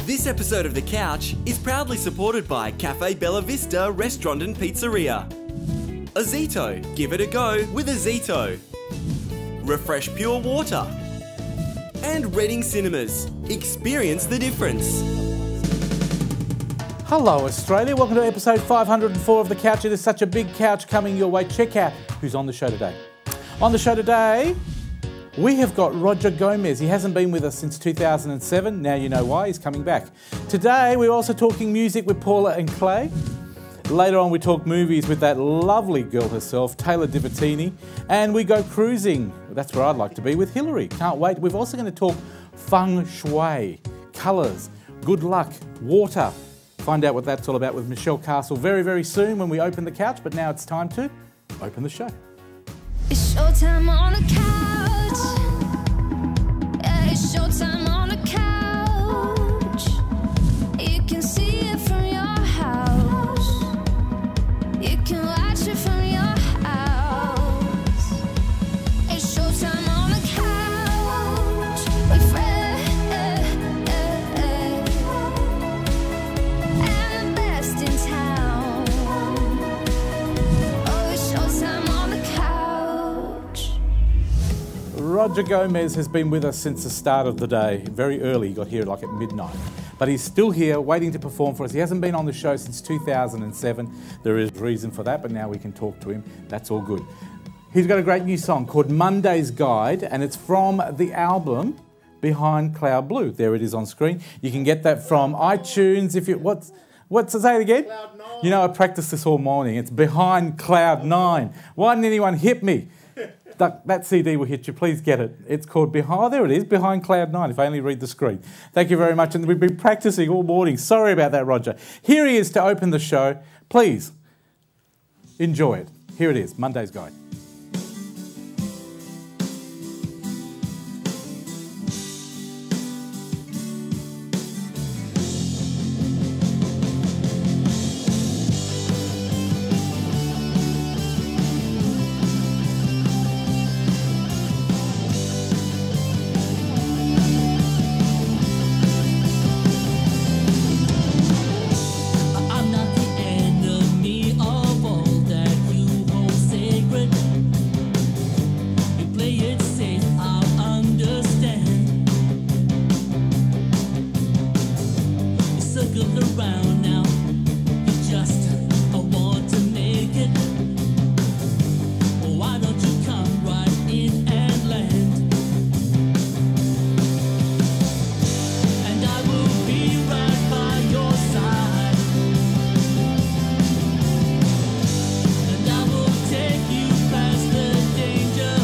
This episode of The Couch is proudly supported by Cafe Bella Vista Restaurant and Pizzeria. Azito, give it a go with Azito. Refresh Pure Water. And Reading Cinemas, experience the difference. Hello Australia, welcome to episode 504 of The Couch. It is such a big couch coming your way. Check out who's on the show today. On the show today, we have got Roger Gomez. He hasn't been with us since 2007. Now you know why, he's coming back. Today, we're also talking music with Paula and Clay. Later on, we talk movies with that lovely girl herself, Tayla Divitini. And we go cruising. That's where I'd like to be with Hillary. Can't wait. We're also going to talk Feng Shui, colours, good luck, water. Find out what that's all about with Michelle Castle very, very soon when we open the couch. But now it's time to open the show. It's showtime on the couch. Yeah, it's showtime on the couch. You can see it from your house. You can watch it from your house. It's showtime on the couch. With Fred and the best in town. Oh, it's showtime on the couch. Roger Gomez has been with us since the start of the day. Very early, he got here like at midnight. But he's still here waiting to perform for us. He hasn't been on the show since 2007. There is reason for that, but now we can talk to him. That's all good. He's got a great new song called Monday's Guide, and it's from the album Behind Cloud Blue. There it is on screen. You can get that from iTunes. If you what's to say it again? Cloud 9. You know, I practiced this all morning. It's Behind Cloud 9. Why didn't anyone hit me? That CD will hit you. Please get it. It's called Behind. Oh, there it is, Behind Cloud 9. If I only read the screen. Thank you very much. And we've been practicing all morning. Sorry about that, Roger. Here he is to open the show. Please enjoy it. Here it is, Monday's Guide. I'm not the enemy of all that you hold sacred. You play it safe, I'll understand. You circle around now, you just want to make it. Why don't you come right in and land? And I will be right by your side. And I will take you past the danger.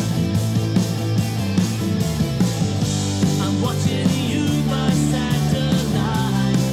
I'm watching you by satellite.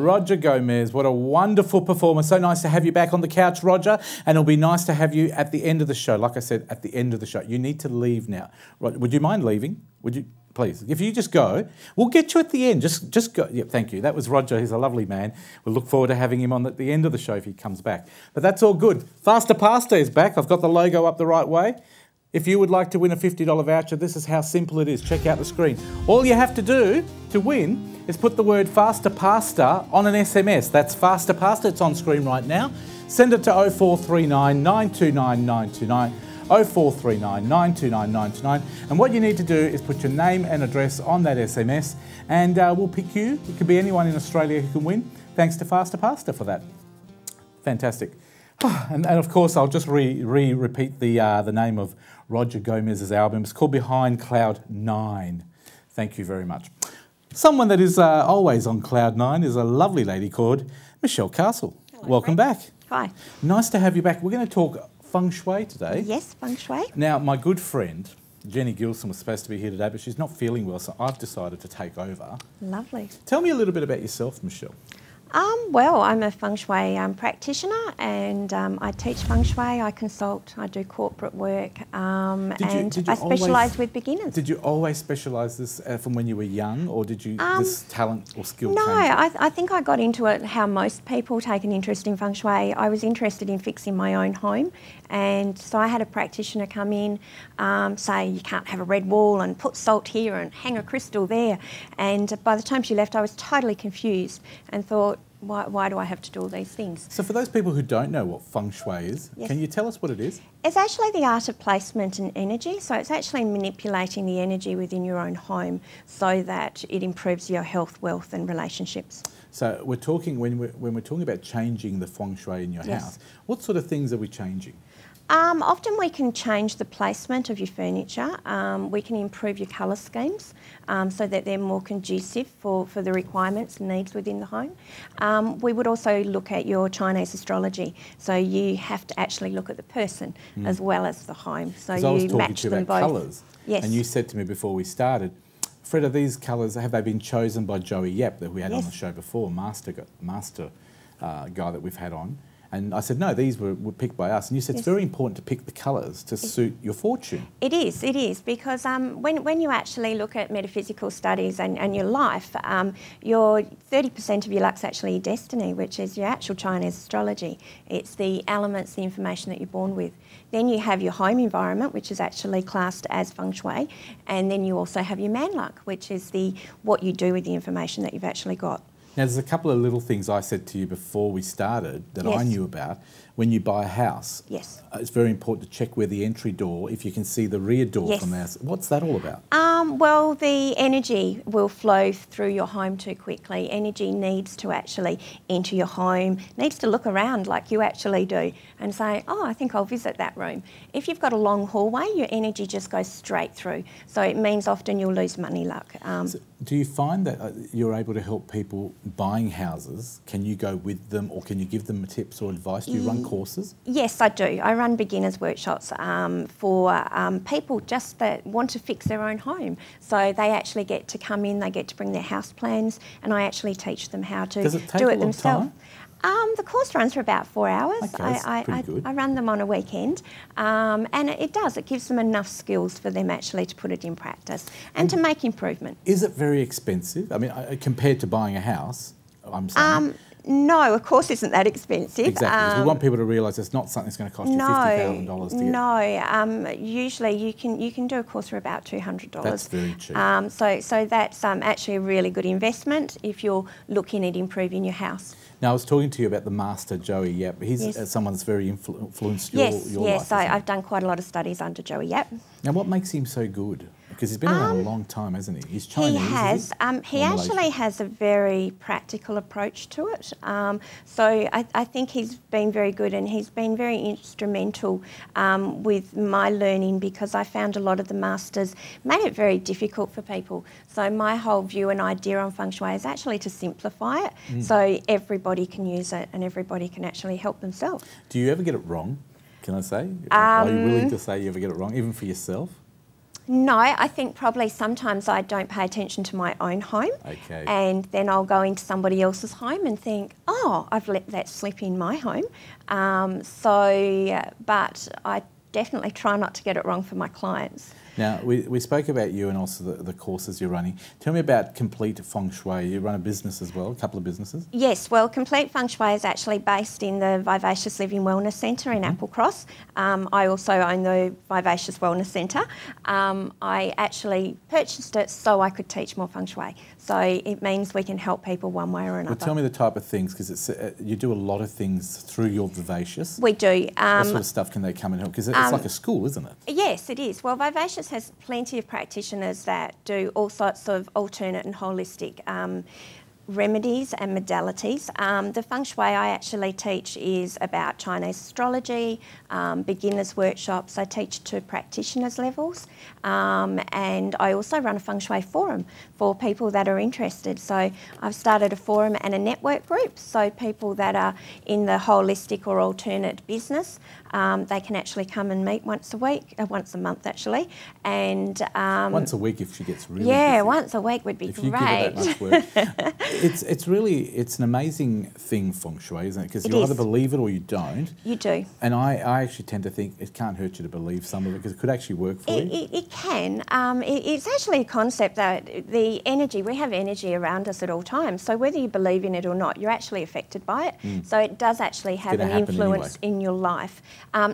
Roger Gomez, what a wonderful performer. So nice to have you back on the couch, Roger. And it'll be nice to have you at the end of the show. Like I said, at the end of the show. You need to leave now. Would you mind leaving? Would you? Please, if you just go, we'll get you at the end. Just go. Yeah, thank you. That was Roger. He's a lovely man. We'll look forward to having him on at the end of the show if he comes back. But that's all good. Fasta Pasta is back. I've got the logo up the right way. If you would like to win a $50 voucher, this is how simple it is. Check out the screen. All you have to do to win is put the word Fasta Pasta on an SMS. That's Fasta Pasta. It's on screen right now. Send it to 0439 929 929. 0439 929 929, and what you need to do is put your name and address on that SMS, and we'll pick you. It could be anyone in Australia who can win, thanks to Fasta Pasta for that. Fantastic. And of course, I'll just repeat the name of Roger Gomez's album. It's called Behind Cloud 9. Thank you very much. Someone that is always on Cloud 9 is a lovely lady called Michelle Castle. Hello, welcome back. Hi. Nice to have you back. We're going to talk Feng Shui today. Yes, Feng Shui. Now, my good friend, Jenny Gilson, was supposed to be here today, but she's not feeling well, so I've decided to take over. Lovely. Tell me a little bit about yourself, Michelle. Well, I'm a Feng Shui practitioner, and I teach Feng Shui, I consult, I do corporate work, and I specialise with beginners. Did you always specialise this from when you were young, or did you this talent or skill No, change? I think I got into it how most people take an interest in Feng Shui. I was interested in fixing my own home, and so I had a practitioner come in, say you can't have a red wall and put salt here and hang a crystal there, and by the time she left I was totally confused and thought, why do I have to do all these things? So for those people who don't know what Feng Shui is, Yes. can you tell us what it is? It's actually the art of placement and energy. So it's actually manipulating the energy within your own home so that it improves your health, wealth and relationships. So we're talking, when we're talking about changing the Feng Shui in your Yes. house, what sort of things are we changing? Often we can change the placement of your furniture. We can improve your colour schemes so that they're more conducive for the requirements and needs within the home. We would also look at your Chinese astrology. So you have to actually look at the person as well as the home. So Because I was you talking match to you them about both. colours, Yes. and you said to me before we started, Fred, are these colours, have they been chosen by Joey Yap that we had on Yes. the show before, master guy that we've had on? And I said, no, these were picked by us. And you said it's very important to pick the colours to suit your fortune. It is, because when you actually look at metaphysical studies and your life, your 30% of your luck's actually your destiny, which is your actual Chinese astrology. It's the elements, the information that you're born with. Then you have your home environment, which is actually classed as Feng Shui, and then you also have your man luck, which is what you do with the information that you've actually got. Now, there's a couple of little things I said to you before we started that I Yes. knew about. When you buy a house, Yes. It's very important to check where the entry door, if you can see the rear door Yes. from the house. What's that all about? Well, the energy will flow through your home too quickly. Energy needs to actually enter your home, needs to look around like you actually do and say, oh, I think I'll visit that room. If you've got a long hallway, your energy just goes straight through. So it means often you'll lose money luck. So do you find that you're able to help people buying houses? Can you go with them, or can you give them tips or advice? Do you run courses? Yes, I do. I run beginners workshops for people just that want to fix their own home. So they actually get to come in, they get to bring their house plans, and I actually teach them how to Does it take do a it long themselves. time? The course runs for about 4 hours. Okay, that's pretty good. I run them on a weekend, and it gives them enough skills for them actually to put it in practice and to make improvement. Is it very expensive? I mean, compared to buying a house, I'm saying. No, a course isn't that expensive. Exactly. 'Cause we want people to realise it's not something that's going to cost you $50,000 to get. No, usually you can do a course for about $200. That's very cheap. So that's actually a really good investment if you're looking at improving your house. Now, I was talking to you about the master, Joey Yap. He's Yes. Someone that's very influenced your life. Yes, isn't he? I've done quite a lot of studies under Joey Yap. Now, what makes him so good? Because he's been around a long time, hasn't he? He's Chinese, He has. is He Or actually Malaysian? has a very practical approach to it. So I think he's been very good, and he's been very instrumental with my learning, because I found a lot of the masters made it very difficult for people. So my whole view and idea on Feng Shui is actually to simplify it so everybody can use it and everybody can actually help themselves. Do you ever get it wrong, can I say? Are you willing to say you ever get it wrong, even for yourself? No, I think probably sometimes I don't pay attention to my own home. Okay. And then I'll go into somebody else's home and think, oh, I've let that slip in my home. But I definitely try not to get it wrong for my clients. Now, we spoke about you and also the courses you're running. Tell me about Complete Feng Shui. You run a business as well, a couple of businesses. Yes, well, Complete Feng Shui is actually based in the Vivacious Living Wellness Centre in Applecross. I also own the Vivacious Wellness Centre. I actually purchased it so I could teach more Feng Shui. So it means we can help people one way or another. Well, tell me the type of things, because you do a lot of things through your Vivacious. We do. What sort of stuff can they come and help? Because it's like a school, isn't it? Yes, it is. Well, Vivacious has plenty of practitioners that do all sorts of alternate and holistic remedies and modalities. The Feng Shui I actually teach is about Chinese astrology, beginners workshops. I teach to practitioners levels, and I also run a Feng Shui forum for people that are interested. So I've started a forum and a network group, so people that are in the holistic or alternate business, they can actually come and meet once a week, once a month actually, and once a week if she gets really yeah, busy. once a week would be if great. you give her that much work. it's an amazing thing, Feng Shui, isn't it? Because you either believe it or you don't. You do. And I actually tend to think it can't hurt you to believe some of it, because it could actually work for you. It can. It's actually a concept that the energy, we have energy around us at all times. So whether you believe in it or not, you're actually affected by it. So it does actually have an influence in your life.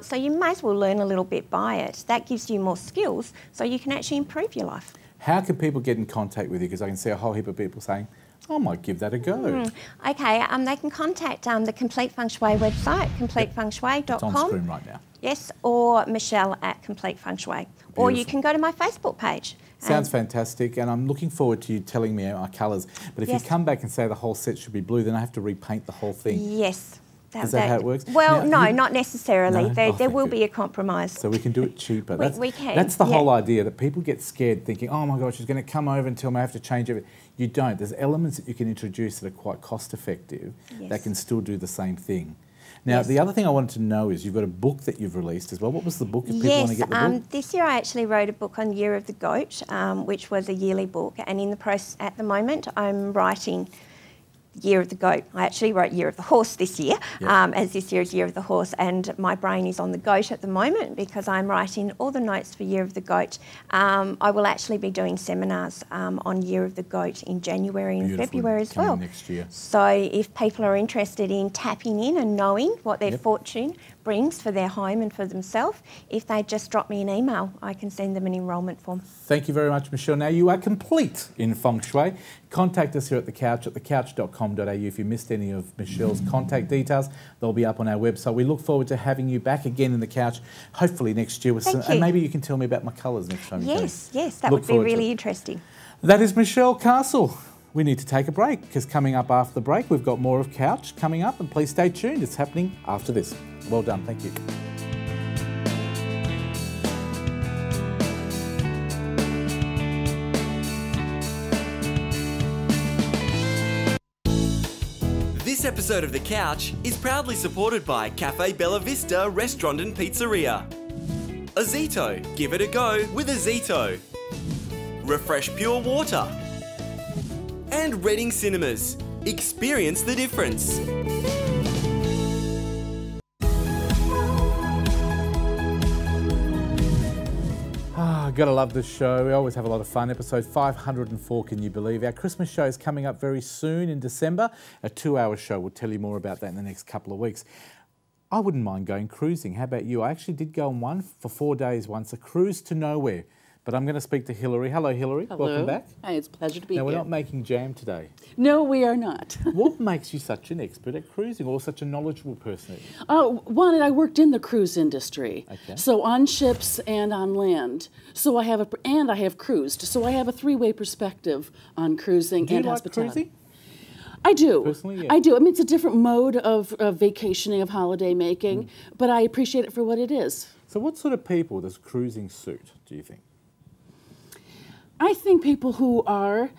So you may as well learn a little bit by it. That gives you more skills so you can actually improve your life. How can people get in contact with you? Because I can see a whole heap of people saying, I might give that a go. Okay, they can contact the Complete Feng Shui website, completefengshui.com. It's on screen right now. Yes, or Michelle at Complete Feng Shui. Or you can go to my Facebook page. Sounds fantastic, and I'm looking forward to you telling me our colours. But if you come back and say the whole set should be blue, then I have to repaint the whole thing. Yes. Is that how it works? Well, no, not necessarily. No? There will be a compromise. So we can do it cheaper. We can. That's the whole idea, that people get scared thinking, oh my gosh, she's going to come over and tell me I have to change everything. You don't. There's elements that you can introduce that are quite cost effective that can still do the same thing. Now, the other thing I wanted to know is you've got a book that you've released as well. What was the book, if people want to get the book? This year I actually wrote a book on Year of the Goat, which was a yearly book. And in the process at the moment, I'm writing Year of the Goat. I actually wrote Year of the Horse this year, as this year is Year of the Horse, and my brain is on the goat at the moment because I'm writing all the notes for Year of the Goat. I will actually be doing seminars on Year of the Goat in January and February as well. Next year. So if people are interested in tapping in and knowing what their fortune brings for their home and for themselves, if they just drop me an email, I can send them an enrolment form. Thank you very much, Michelle. Now you are complete in Feng Shui. Contact us here at The Couch at thecouch.com.au. If you missed any of Michelle's contact details, they'll be up on our website. We look forward to having you back again in The Couch, hopefully next year. And maybe you can tell me about my colours next time. Yes, that would be really interesting. That is Michelle Castle. We need to take a break, because coming up after the break, we've got more of Couch coming up, and please stay tuned. It's happening after this. Well done. Thank you. This episode of The Couch is proudly supported by Cafe Bella Vista Restaurant and Pizzeria. Azito, give it a go with Azito. Refresh Pure Water. And Reading Cinemas, experience the difference. Gotta love this show. We always have a lot of fun. Episode 504, can you believe? Our Christmas show is coming up very soon in December. A 2-hour show. We'll tell you more about that in the next couple of weeks. I wouldn't mind going cruising. How about you? I actually did go on one for 4 days once, a cruise to nowhere. But I'm going to speak to Hilary. Hello, Hilary. Hello. Welcome back. Hi, it's a pleasure to be here. Now, we're not making jam today. No, we are not. What makes you such an expert at cruising, or such a knowledgeable person? One, I worked in the cruise industry, Okay. so on ships and on land. So I have cruised. So I have a 3-way perspective on cruising Do you and like hospitality. cruising? I do. Personally, yeah. I do. I mean, it's a different mode of vacationing, of holiday making, but I appreciate it for what it is. So what sort of people does cruising suit, do you think? I think people who are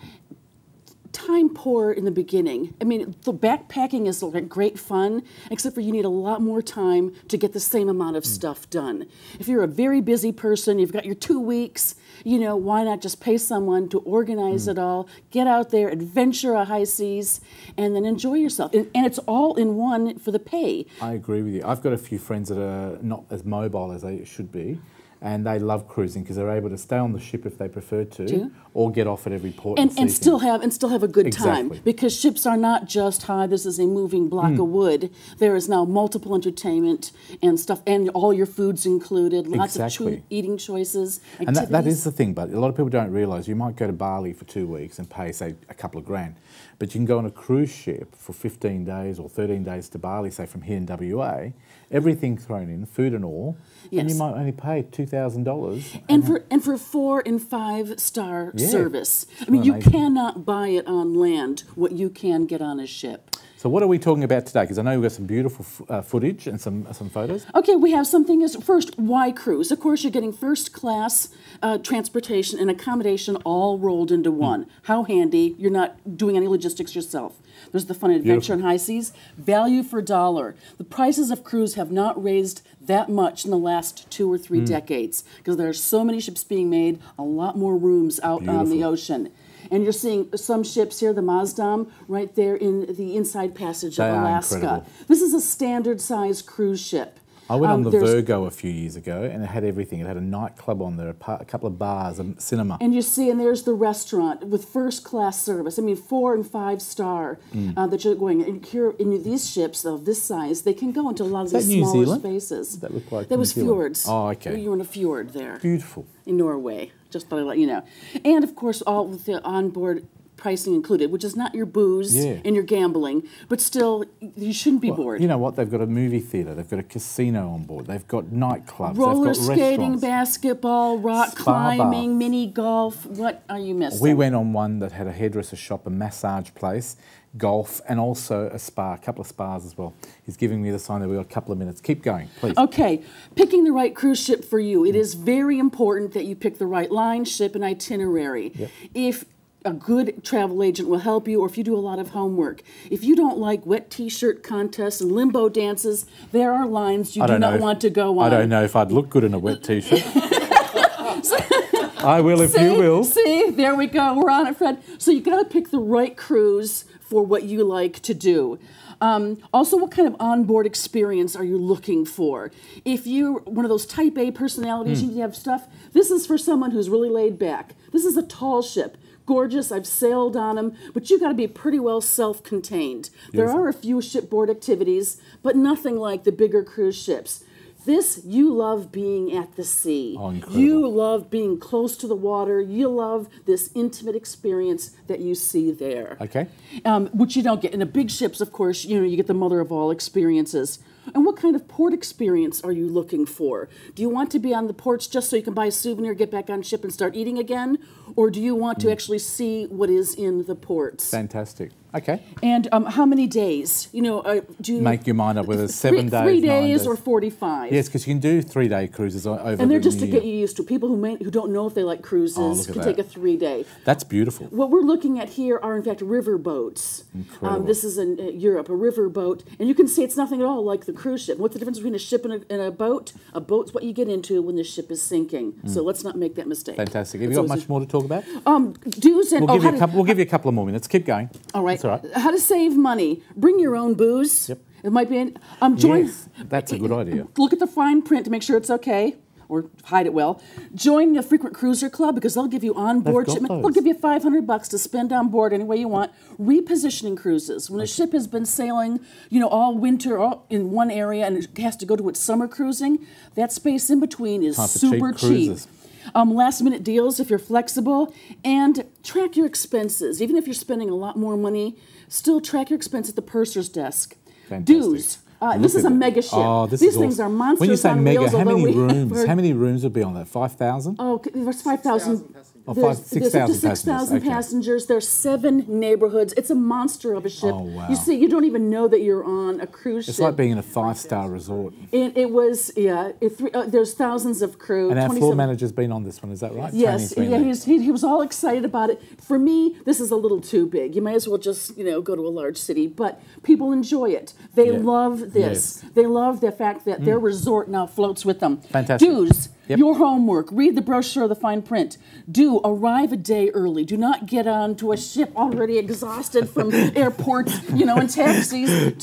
time poor in the beginning. I mean, the backpacking is like great fun, except for you need a lot more time to get the same amount of stuff done. If you're a very busy person, you've got your 2 weeks, you know, why not just pay someone to organize it all, get out there, adventure a high seas, and then enjoy yourself. And it's all in one for the pay. I agree with you. I've got a few friends that are not as mobile as they should be, and they love cruising because they're able to stay on the ship if they prefer to, or get off at every port and still have a good time, Exactly. because ships are not just, hi, this is a moving block of wood. There is now multiple entertainment and stuff, and all your food's included, lots of eating choices, activities. And that is the thing, but a lot of people don't realise you might go to Bali for 2 weeks and pay, say, a couple of grand, but you can go on a cruise ship for 15 days or 13 days to Bali, say, from here in WA, everything thrown in, food and all, and you might only pay $2,000. And for 4- and 5-star service. I mean, you cannot buy it on land what you can get on a ship. So what are we talking about today? Because I know we've got some beautiful footage and some photos. Okay, we have something as first, why cruise? Of course, you're getting first class transportation and accommodation all rolled into one. How handy. You're not doing any logistics yourself. There's the fun adventure on high seas. Value for dollar. The prices of cruise have not raised that much in the last 2 or 3 decades because there are so many ships being made, a lot more rooms out on the ocean. And you're seeing some ships here, the Mazdam, right there in the inside passage of Alaska. Incredible. This is a standard size cruise ship. I went on the Virgo a few years ago, and it had everything. It had a nightclub on there, a couple of bars, a cinema. And you see, and there's the restaurant with first-class service. I mean, 4- and 5-star that you're going. And here, in these ships of this size, they can go into a lot of these smaller spaces. That looked like that was fjords. Oh, okay. You were in a fjord there. Beautiful. In Norway, just thought I'd let you know. And, of course, all with the onboard pricing included, which is not your booze and your gambling, but still, you shouldn't be bored. You know what? They've got a movie theatre, they've got a casino on board, they've got nightclubs, roller they've got skating, restaurants, basketball, rock climbing, mini golf. What are you missing? We went on one that had a hairdresser shop, a massage place, golf, and also a spa, a couple of spas as well. He's giving me the sign that we've got a couple of minutes. Keep going, please. Okay, picking the right cruise ship for you. It is very important that you pick the right line, ship, and itinerary. If a good travel agent will help you, or if you do a lot of homework. If you don't like wet t-shirt contests and limbo dances, there are lines you do not want to go on. I don't know if I'd look good in a wet t-shirt. I will if you will. See, there we go. We're on it, Fred. So you got to pick the right cruise for what you like to do. Also, what kind of onboard experience are you looking for? If you're one of those type A personalities, you have stuff, this is for someone who's really laid back. This is a tall ship. Gorgeous, I've sailed on them, but you've got to be pretty well self-contained. There are a few shipboard activities, but nothing like the bigger cruise ships. This, you love being at the sea. Oh, incredible. You love being close to the water. You love this intimate experience that you see there. Okay. Which you don't get. In the big ships, of course, you know, you get the mother of all experiences. And what kind of port experience are you looking for? Do you want to be on the ports just so you can buy a souvenir, get back on ship and start eating again? Or do you want to actually see what is in the ports? Fantastic. Okay. And how many days? You know, do you make your mind up whether it's 7 days, 3 9 days, days, or 45? Yes, because you can do 3-day cruises over. And they're just to get you used to. People who don't know if they like cruises can take a 3-day. That's beautiful. What we're looking at here are in fact river boats. Incredible. This is in Europe, a river boat, and you can see it's nothing at all like the cruise ship. What's the difference between a ship and a boat? A boat's what you get into when the ship is sinking. So let's not make that mistake. Fantastic. Have you got much more to talk about? Do's and we'll give you a couple of more minutes. Keep going. All right. That's all right. How to save money? Bring your own booze. Yep. It might be. Join. Yes, that's a good idea. Look at the fine print to make sure it's okay, or hide it well. Join the Frequent Cruiser Club because they'll give you onboard shipment. They'll give you $500 to spend on board any way you want. Repositioning cruises. When a ship has been sailing, you know, all winter in one area and it has to go to its summer cruising, that space in between is super cheap. Last minute deals if you're flexible, and track your expenses. Even if you're spending a lot more money, still track your expense at the purser's desk. Fantastic. Dues. This is a mega ship. Oh, These things are monsters. When you say on mega, wheels, how many rooms would be on that? 5,000? Oh, there's 5,000. Oh, There's 6,000 up to 6,000 passengers. There's 7 neighborhoods. It's a monster of a ship. Oh, wow. You see, you don't even know that you're on a cruise ship. It's like being in a 5-star resort. And it was, yeah. There's thousands of crew. And our floor manager's been on this one, is that right? Yes, yeah, he was all excited about it. For me, this is a little too big. You may as well just, go to a large city. But people enjoy it. They love this. Yes. They love the fact that their resort now floats with them. Fantastic. Dues. Yep. Your homework. Read the brochure, the fine print. Arrive a day early. Do not get onto a ship already exhausted from airports, and taxis.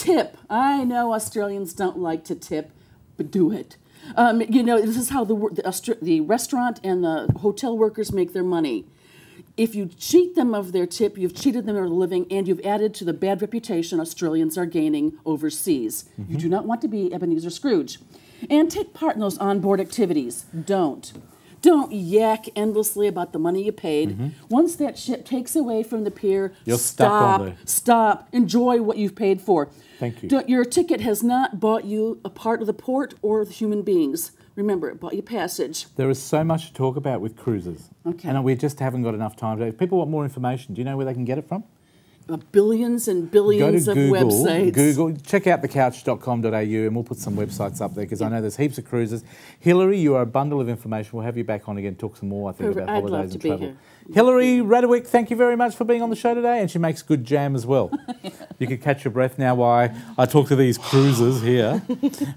Tip. I know Australians don't like to tip, but do it. This is how the restaurant and the hotel workers make their money. If you cheat them of their tip, you've cheated them of their living, and you've added to the bad reputation Australians are gaining overseas. Mm-hmm. You do not want to be Ebenezer Scrooge. And take part in those onboard activities. Don't yak endlessly about the money you paid. Mm-hmm. Once that ship takes away from the pier, stop. Enjoy what you've paid for. Thank you. Your ticket has not bought you a part of the port or the human beings. Remember, it bought you passage. There is so much to talk about with cruises. Okay. And we just haven't got enough time today. If people want more information, do you know where they can get it from? Billions and billions of websites. Google, check out thecouch.com.au and we'll put some websites up there because I know there's heaps of cruises. Hillary, you are a bundle of information. We'll have you back on again, talk some more, I think, about holidays and travel. Hillary Radowick, thank you very much for being on the show today, and she makes good jam as well. You can catch your breath now while I talk to these cruisers here.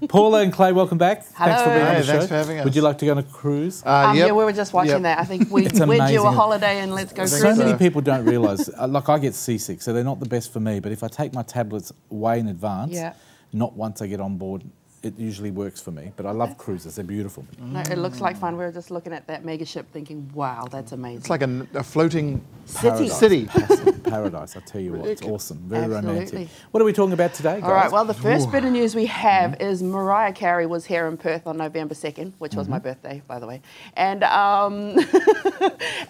Paula and Clay, welcome back. Hello. Thanks for being on the show. Thanks for having us. Would you like to go on a cruise? Yeah, we were just watching that. I think we'd do a holiday and let's go cruising. So many people don't realise, like I get seasick, so they're not the best for me, but if I take my tablets way in advance, not once I get on board, it usually works for me. But I love cruises, they're beautiful. No, it looks like fun. We were just looking at that mega ship thinking, wow, that's amazing. It's like a floating city. Paradise, I tell you what, it's awesome, very romantic. What are we talking about today, guys? All right, well, the first bit of news we have is Mariah Carey was here in Perth on November 2nd, which was my birthday, by the way. And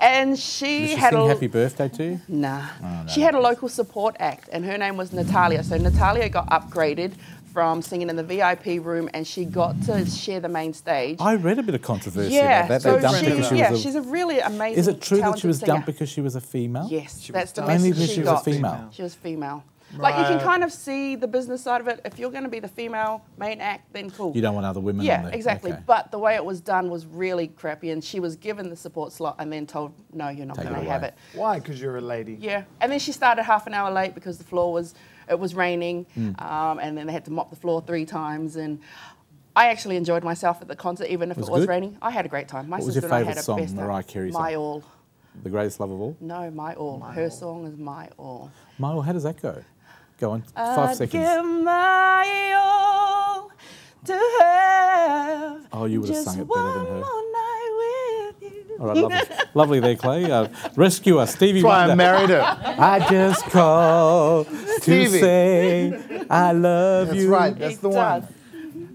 and she had sing happy birthday to you? Nah. Oh, no, she had a local support act, and her name was Natalia. So Natalia got upgraded from singing in the VIP room, and she got to share the main stage. I read a bit of controversy about that. So she's a really amazing. Is it true that she was singer. dumped because she was a female? Yes, that's the only message because she was a female. She was female. Like you can kind of see the business side of it. If you're going to be the female main act, then cool. You don't want other women on there. Exactly. Okay. But the way it was done was really crappy, and she was given the support slot and then told, no, you're not going to have it. Why? Because you're a lady. Yeah. And then she started half an hour late because the floor was, it was raining, and then they had to mop the floor 3 times. And I actually enjoyed myself at the concert, even if it was raining. I had a great time. My what was your sister and I favourite had a song, best Mariah Carey's My All. The Greatest Love of All? No, My All. Her song is My All. My All, how does that go? Go on, 5 seconds. Give my all to have. Oh, you would have sung it better than her. Just one more night with you. All right, lovely, lovely there, Clay. Rescue us, Stevie Wonder. I married her. I just called to say I love you. That's right, that's the one.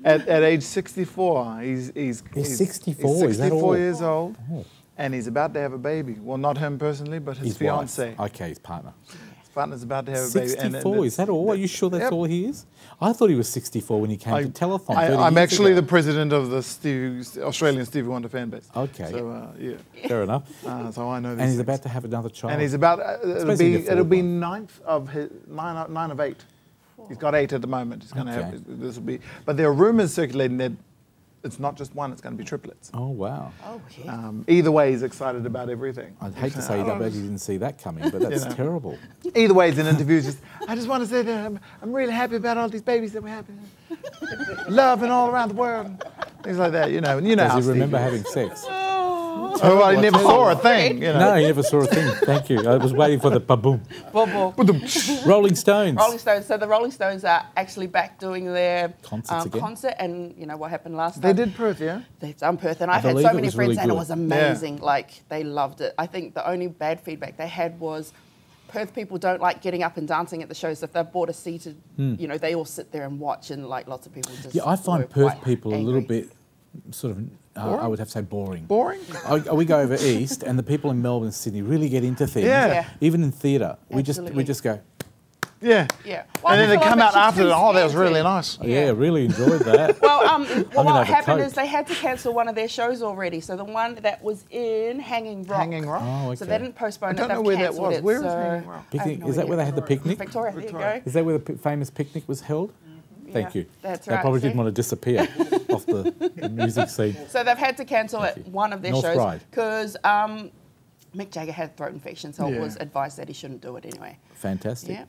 At age 64, he's 64. He's 64 years old, and he's about to have a baby. Well, not him personally, but his fiance. Okay, his partner. Partner's about to have a baby. 64, is that all? Are you sure that's all he is? I thought he was 64 when he came to Telethon. I'm actually the president of the Australian Stevie Wonder fan base. Okay. So, yeah. Fair enough. So I know this. And he's about to have another child. And he's about, it'll be 9 of 8. He's got 8 at the moment. He's going to have, this will be, but there are rumours circulating that it's not just one, it's going to be triplets. Oh, wow. Oh, yeah. Either way, he's excited about everything. I'd hate to say that he didn't see that coming, but that's terrible. Either way, he's in interviews. I just want to say that I'm really happy about all these babies that we're having. Love and all around the world. Things like that, you know. And you know Does he remember having sex? Oh, well, he never saw a thing. You know. No, he never saw a thing. Thank you. I was waiting for the ba-boom. Rolling Stones. Rolling Stones. So the Rolling Stones are actually back doing their concert, and you know what happened last They time? did Perth, yeah? They've done Perth, and I've had so many friends, and it was amazing. Like they loved it. I think the only bad feedback they had was Perth people don't like getting up and dancing at the shows. So if they've bought a seated, you know, they all sit there and watch, and like lots of people just. Yeah, I find Perth people a little bit sort of. I would have to say boring. Boring? We go over east, and the people in Melbourne and Sydney really get into things. Yeah. Even in theatre, we just go. Yeah. Yeah. And then they come out after it. Oh, that was really nice. Yeah, really enjoyed that. Well, what happened Coke. is they had to cancel one of their shows already. So the one that was in Hanging Rock. Hanging Rock. Oh, okay. So they didn't postpone it. I don't know where that was. Where is Hanging Rock? Is that where they had the picnic? Victoria, there you go. Is that where the famous picnic was held? Thank you. That's They right. probably didn't want to disappear off the music scene. So they've had to cancel one of their North shows Ryde. because Mick Jagger had throat infection, so it was advised that he shouldn't do it anyway. Fantastic. Yeah.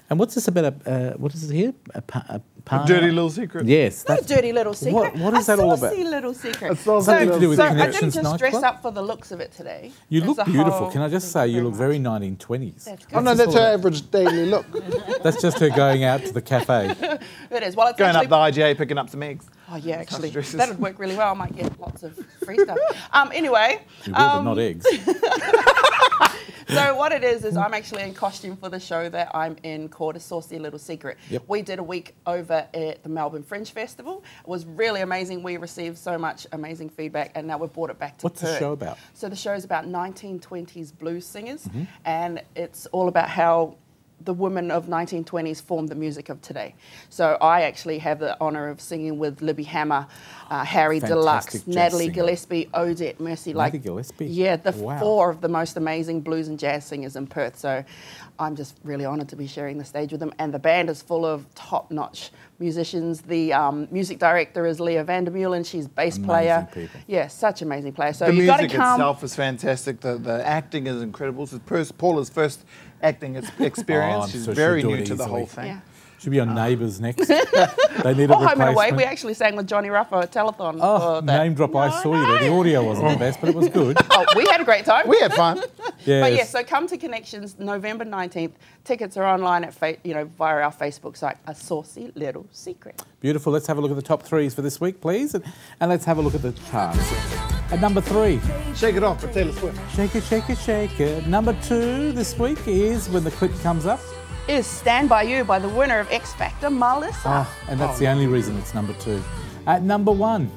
And what's this about? What is it here? A dirty little secret. Yes. Not a dirty little secret. What is that all about? A saucy little secret. Something to do with so I Connections didn't just dress nightclub? up for the looks of it today. You There's look a beautiful. whole- Can I just say you look very 1920s? That's good. Oh no, that's her average daily look. That's just her going out to the cafe. It is. Well, it's Going actually up the IGA picking up some eggs. Oh yeah, actually, dresses. that would work really well. I might get lots of free stuff. Anyway, You will, but not eggs. so what it is I'm actually in costume for the show that I'm in called A Saucy Little Secret. Yep. We did a week over at the Melbourne Fringe Festival. It was really amazing. We received so much amazing feedback, and now we've brought it back to What's the Perth. show about? So the show is about 1920s blues singers, and it's all about how the women of 1920s formed the music of today. So I actually have the honour of singing with Libby Hammer, Harry Fantastic Deluxe, jazz Natalie singer. Gillespie, Odette Mercy. Natalie Gillespie? Yeah, the Wow. 4 of the most amazing blues and jazz singers in Perth. So I'm just really honoured to be sharing the stage with them. And the band is full of top-notch musicians. The music director is Leah Vandermeulen. She's bass player. people. Yeah, such amazing player. So The you got to music come. itself is fantastic. The acting is incredible. This is Paula's first acting experience. I'm She's sure very she'll do new it to the easily. whole thing. Yeah. Should be on Neighbours next. They need a Or Home and Away. replacement. We actually sang with Johnny Ruffo at Telethon. Oh, for that. name drop! I saw you there. The audio wasn't the best, but it was good. Oh, we had a great time. We had fun. Yes. But yeah, so come to Connections November 19th. Tickets are online at via our Facebook site. A Saucy Little Secret. Beautiful. Let's have a look at the top 3s for this week, please, and let's have a look at the charts. At number 3, Shake it off for Taylor Swift. shake it, shake it, shake it. Number 2 this week is when the clip comes up. Is Stand By You by the winner of X Factor, Melissa. And that's the only reason it's number 2. At number 1,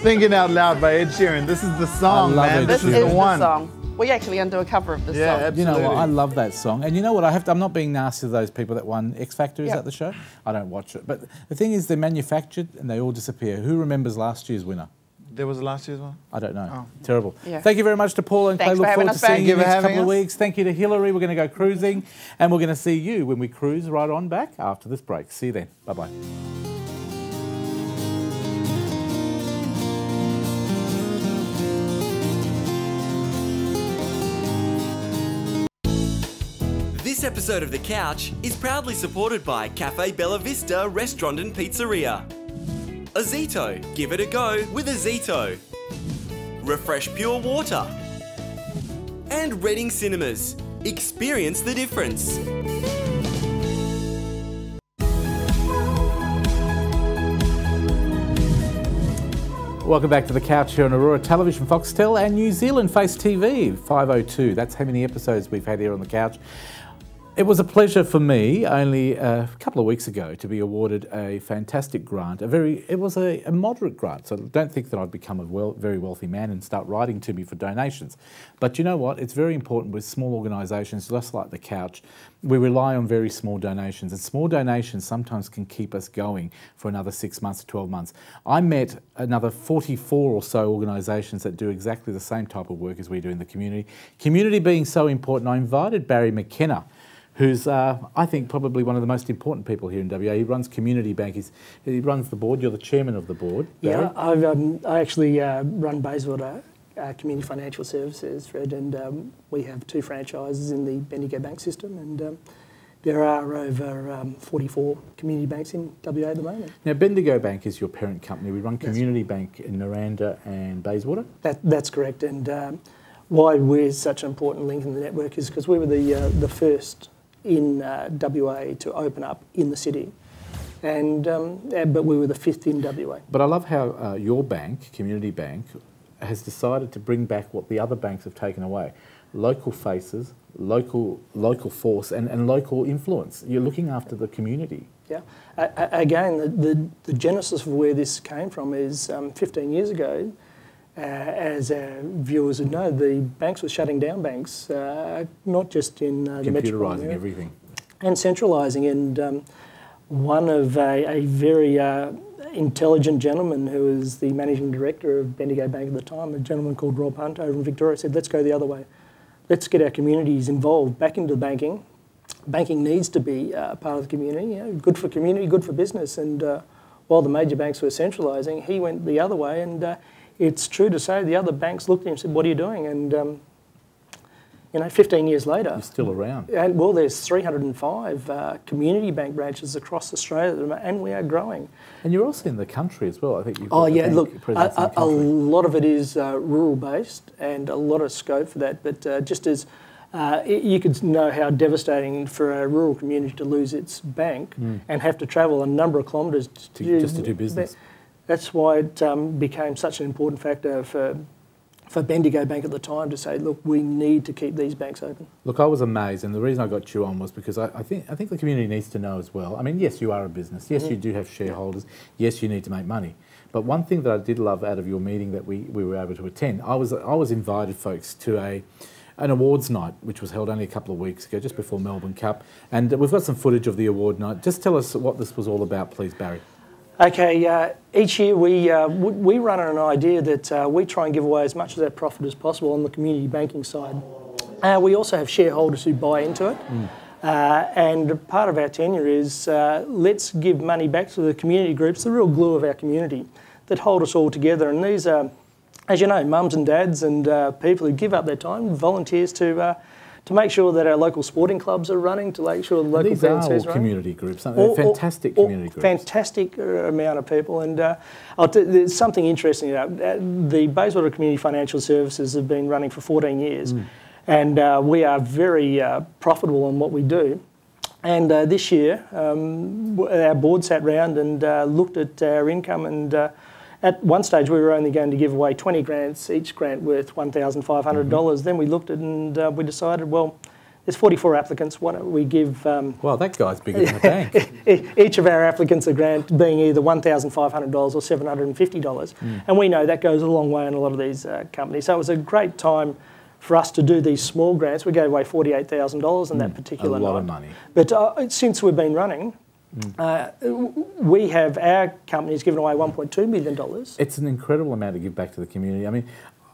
Thinking Out Loud by Ed Sheeran. This is the song, I love man. Ed This Sheeran. is Is the the one. song. We actually going to do a cover of this Yeah, song. absolutely. you know what? I love that song. And you know what? I'm not being nasty to those people that won X Factor. Is Yep. that the show? I don't watch it. But the thing is, they're manufactured and they all disappear. Who remembers last year's winner? There was last year's one. I don't know. Oh. Terrible. Yeah. Thank you very much to Paula and Clay. Thanks Look for having forward to us back. seeing you Thank you for next couple having of us. weeks. Thank you to Hillary. We're going to go cruising and we're going to see you when we cruise right on back after this break. See you then. Bye-bye. This episode of The Couch is proudly supported by Cafe Bella Vista Restaurant and Pizzeria. Azito, give it a go with Azito. Refresh Pure Water. And Reading Cinemas, experience the difference. Welcome back to The Couch here on Aurora Television, Foxtel and New Zealand Face TV, 502. That's how many episodes we've had here on The Couch. It was a pleasure for me only a couple of weeks ago to be awarded a fantastic grant. It was a moderate grant, so don't think that I've become a very wealthy man and start writing to me for donations. But you know what? It's very important with small organisations, just like The Couch. We rely on very small donations, and small donations sometimes can keep us going for another 6 months to 12 months. I met another 44 or so organisations that do exactly the same type of work as we do in the community. Community being so important, I invited Barry McKenna, who's, I think, probably one of the most important people here in WA. He runs Community Bank. He runs the board. You're the chairman of the board, Barry. Yeah, I actually run Bayswater Community Financial Services, Fred, and we have 2 franchises in the Bendigo Bank system, and there are over 44 community banks in WA at the moment. Now, Bendigo Bank is your parent company. We run Community Bank in Noranda and Bayswater. That's correct, and why we're such an important link in the network is because we were the first in WA to open up in the city, and but we were the 5th in WA. But I love how your bank, Community Bank, has decided to bring back what the other banks have taken away. Local faces, local force and local influence. You're looking after the community. Yeah. Again, the genesis of where this came from is 15 years ago, as our viewers would know, the banks were shutting down banks, not just in the metropolitan Computerising area. everything. and centralising. And one of a very intelligent gentleman who was the managing director of Bendigo Bank at the time, a gentleman called Rob Hunt over in Victoria, said, let's go the other way. Let's get our communities involved back into banking. Banking needs to be part of the community, good for community, good for business. And while the major banks were centralising, he went the other way. And it's true to say the other banks looked at him and said, what are you doing? And 15 years later... You're still around. And, well, there's 305 community bank branches across Australia, and we are growing. And you're also in the country as well, I think. You've got look, a lot of it is rural-based and a lot of scope for that, but just as you could know how devastating for a rural community to lose its bank and have to travel a number of kilometres just to do business. That's why it became such an important factor for Bendigo Bank at the time to say, look, we need to keep these banks open. Look, I was amazed, and the reason I got you on was because I think the community needs to know as well. I mean, yes, you are a business. Yes, you do have shareholders. Yes, you need to make money. But one thing that I did love out of your meeting that we were able to attend, I was invited, folks, to an awards night, which was held only a couple of weeks ago, just before Melbourne Cup. And we've got some footage of the award night. Just tell us what this was all about, please, Barry. Okay, each year we run on an idea that we try and give away as much of that profit as possible on the community banking side. We also have shareholders who buy into it. And part of our tenure is let's give money back to the community groups, the real glue of our community that hold us all together. And these are, as you know, mums and dads and people who give up their time, volunteers to make sure that our local sporting clubs are running, to make sure the local these are all running. community groups, aren't they? Fantastic community groups. Fantastic amount of people. And there's something interesting about the Bayswater Community Financial Services have been running for 14 years. And we are very profitable on what we do. And this year, our board sat round and looked at our income, and at one stage we were only going to give away 20 grants, each grant worth $1,500. Then we looked at it and we decided, well, there's 44 applicants, why don't we give... well, that guy's bigger than a bank. Each of our applicants a grant being either $1,500 or $750. And we know that goes a long way in a lot of these companies. So it was a great time for us to do these small grants. We gave away $48,000 in that particular night. A lot of money. But since we've been running, we have, our company's given away $1.2 million. It's an incredible amount to give back to the community. I mean,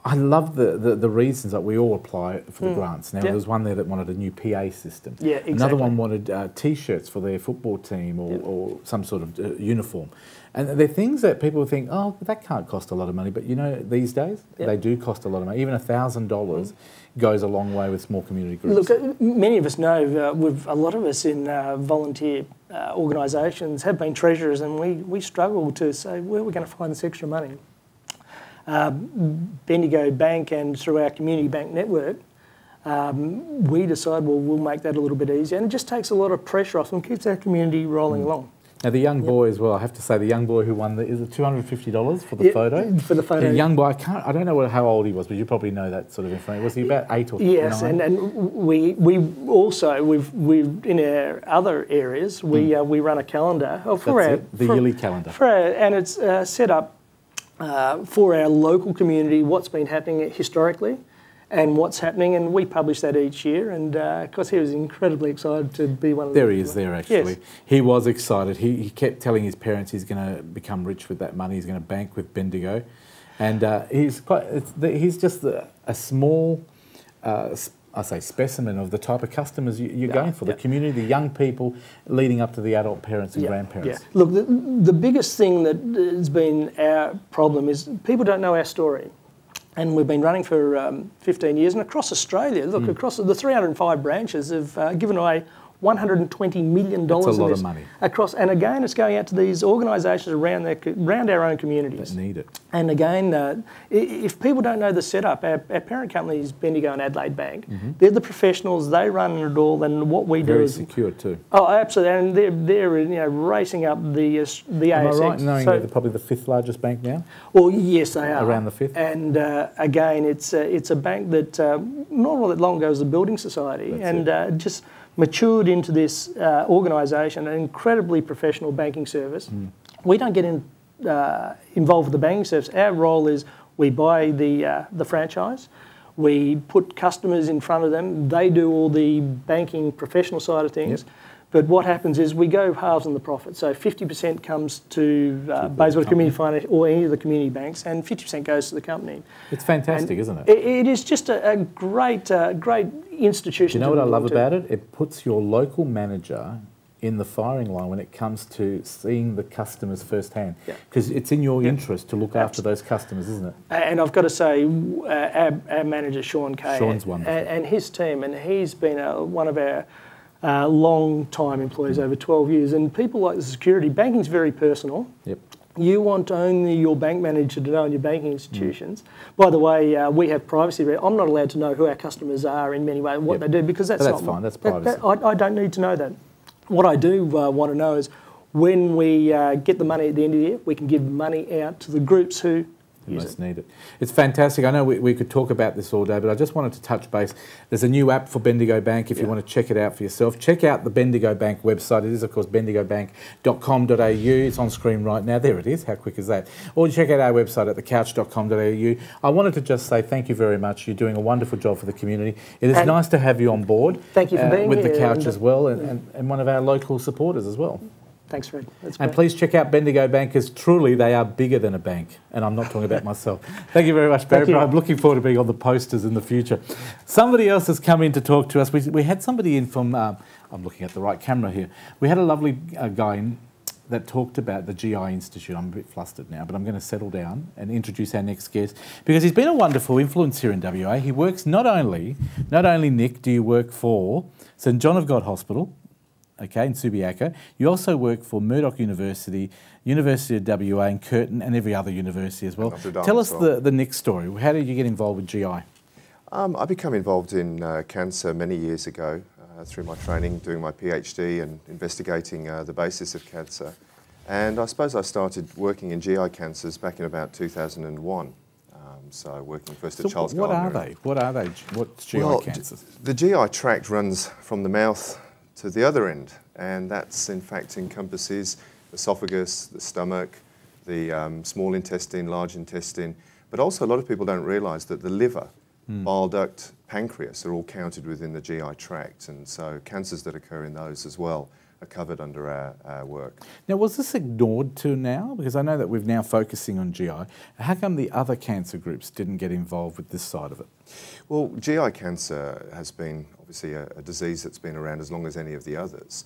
I love the reasons that we all apply for the grants. Now, there was one there that wanted a new PA system. Yeah, exactly. Another one wanted T-shirts for their football team or some sort of uniform. And they're things that people think, oh, that can't cost a lot of money. But, you know, these days, they do cost a lot of money. Even $1,000 goes a long way with small community groups. Look, many of us know, a lot of us in volunteer organisations have been treasurers, and we struggle to say, where are we going to find this extra money? Bendigo Bank and through our community bank network, we decide, well, we'll make that a little bit easier. And it just takes a lot of pressure off and keeps our community rolling along. Now, the young boy as well, I have to say, the young boy who won is it $250 for the photo? For the photo. The young boy, I don't know how old he was, but you probably know that sort of information. Was he about 8 or 9? Yes, and we also, we've in our other areas, we run a calendar. The yearly calendar. And it's set up for our local community, what's been happening historically and what's happening, and we publish that each year. And of course, he was incredibly excited to be one of There he is there, actually. Yes. He was excited. He kept telling his parents he's going to become rich with that money. He's going to bank with Bendigo. And he's just a small, I say, specimen of the type of customers you're going for, the community, the young people leading up to the adult parents and grandparents. Yeah. Look, the biggest thing that has been our problem is people don't know our story. And we've been running for 15 years, and across Australia, look, across the 305 branches have given away $120 million. That's a lot of money. And again, it's going out to these organisations around our own communities. That need it. And again, if people don't know the setup, our parent company is Bendigo and Adelaide Bank. They're the professionals, they run it all, and what we do is... Very secure too. Oh, absolutely, and they're racing up the ASX. Am I right in knowing they're probably the 5th largest bank now? Well, yes, they are. Around the 5th? And again, it's a bank that not all that long ago was a building society, just matured into this organisation, an incredibly professional banking service. We don't get involved with the banking service. Our role is we buy the franchise, We put customers in front of them. They do all the banking professional side of things. But what happens is we go halves in the profit. So 50% comes to Bayswater Community Finance or any of the community banks, and 50% goes to the company. It's fantastic, isn't it? It is just a great, great institution. You know what I love about it? It puts your local manager in the firing line when it comes to seeing the customers firsthand, because it's in your interest to look after those customers, isn't it? And I've got to say, our manager Sean Kay, Sean's wonderful, and his team, and he's been one of our long-time employees over 12 years. And people like the security, banking's very personal. Yep. You want only your bank manager to know in your banking institutions. By the way, we have privacy. I'm not allowed to know who our customers are in many ways, what they do, because that's fine. That's privacy. I don't need to know that. What I do want to know is when we get the money at the end of the year, we can give money out to the groups who most need it. It's fantastic. I know we could talk about this all day, but I just wanted to touch base. There's a new app for Bendigo Bank if you want to check it out for yourself. Check out the Bendigo Bank website. It is, of course, bendigobank.com.au. It's on screen right now. There it is. How quick is that? Or check out our website at thecouch.com.au. I wanted to just say thank you very much. You're doing a wonderful job for the community. It is nice to have you on board. Thank you for being with here. The Couch as well, and one of our local supporters as well. Thanks, Fred. And please check out Bendigo Bank, because truly they are bigger than a bank. And I'm not talking about myself. Thank you very much, Barry. I'm looking forward to being on the posters in the future. Somebody else has come in to talk to us. We had somebody in from, I'm looking at the right camera here. We had a lovely guy in that talked about the GI Institute. I'm a bit flustered now, but I'm going to settle down and introduce our next guest, because he's been a wonderful influence here in WA. He works not only, Nick, do you work for St John of God Hospital, okay, in Subiaco. You also work for Murdoch University, University of WA and Curtin, and every other university as well. Tell us the Nick story. How did you get involved with GI? I became involved in cancer many years ago through my training, doing my PhD and investigating the basis of cancer. And I suppose I started working in GI cancers back in about 2001. So working first at Charles Gardner. What are they? What's GI cancers? The GI tract runs from the mouth to the other end, and that's in fact encompasses the esophagus, the stomach, the small intestine, large intestine, but also a lot of people don't realise that the liver, bile duct, pancreas are all counted within the GI tract, and so cancers that occur in those as well are covered under our work. Now, was this ignored till now? Because I know that we're now focusing on GI. How come the other cancer groups didn't get involved with this side of it? Well, GI cancer has been obviously a disease that's been around as long as any of the others.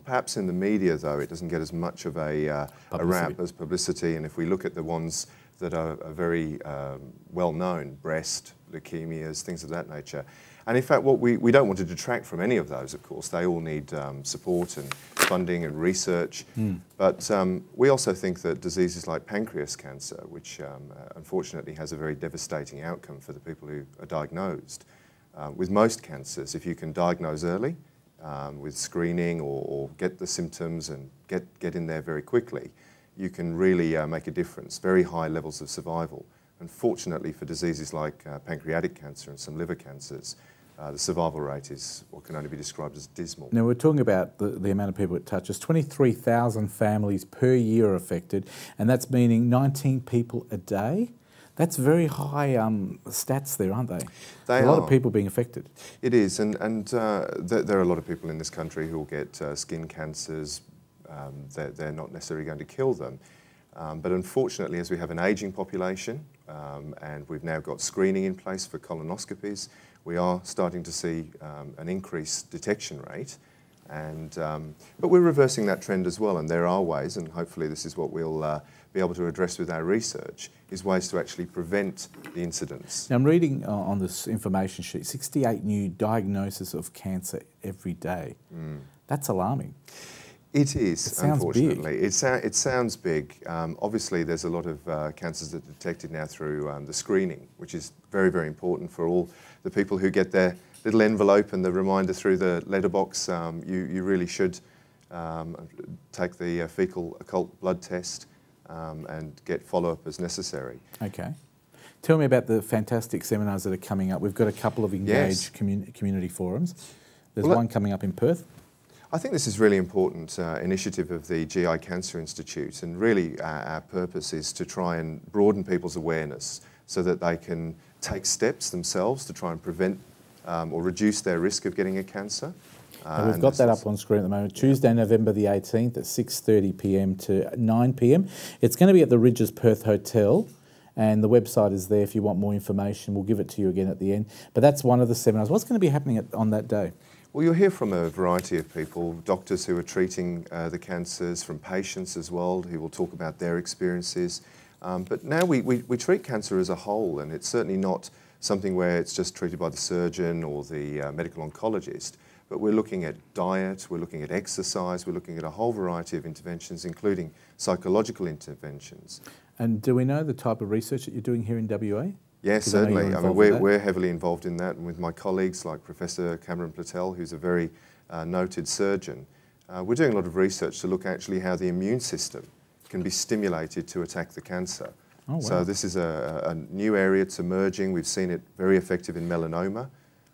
Perhaps in the media, though, it doesn't get as much of a rap as publicity, and if we look at the ones that are very well known, breast, leukemias, things of that nature. And in fact, what we don't want to detract from any of those, of course. They all need support and funding and research. But we also think that diseases like pancreas cancer, which unfortunately has a very devastating outcome for the people who are diagnosed, with most cancers, if you can diagnose early with screening or get the symptoms and get in there very quickly, you can really make a difference, very high levels of survival. Unfortunately, for diseases like pancreatic cancer and some liver cancers, the survival rate is what can only be described as dismal. Now, we're talking about the amount of people it touches. 23,000 families per year are affected, and that's meaning 19 people a day. That's very high stats there, aren't they? A lot of people being affected. It is, and there are a lot of people in this country who will get skin cancers. They're not necessarily going to kill them. But unfortunately, as we have an ageing population, and we've now got screening in place for colonoscopies, we are starting to see an increased detection rate. But we're reversing that trend as well, and there are ways, and hopefully this is what we'll be able to address with our research, is ways to actually prevent the incidence. Now, I'm reading on this information sheet, 68 new diagnoses of cancer every day. That's alarming. It is, it sounds unfortunately. Big. It sounds big. Obviously, there's a lot of cancers that are detected now through the screening, which is very, very important for all the people who get their little envelope and the reminder through the letterbox. You really should take the fecal occult blood test and get follow-up as necessary. Okay. Tell me about the fantastic seminars that are coming up. We've got a couple of engaged community forums. There's one coming up in Perth. I think this is a really important initiative of the GI Cancer Institute, and really our purpose is to try and broaden people's awareness so that they can take steps themselves to try and prevent or reduce their risk of getting a cancer. And we've got that up on screen at the moment. Tuesday, November the 18th at 6:30 p.m. to 9 p.m. It's going to be at the Ridges Perth Hotel, and the website is there if you want more information. We'll give it to you again at the end. But that's one of the seminars. What's going to be happening on that day? Well, you'll hear from a variety of people, doctors who are treating the cancers, from patients as well, who will talk about their experiences. But now we treat cancer as a whole, and it's certainly not something where it's just treated by the surgeon or the medical oncologist. But we're looking at diet, we're looking at exercise, we're looking at a whole variety of interventions, including psychological interventions. And do we know the type of research that you're doing here in WA? Yes, certainly. I mean, we're heavily involved in that, and with my colleagues like Professor Cameron Patel, who's a very noted surgeon. We're doing a lot of research to look actually how the immune system can be stimulated to attack the cancer. Oh, wow. So this is a new area, it's emerging. We've seen it very effective in melanoma,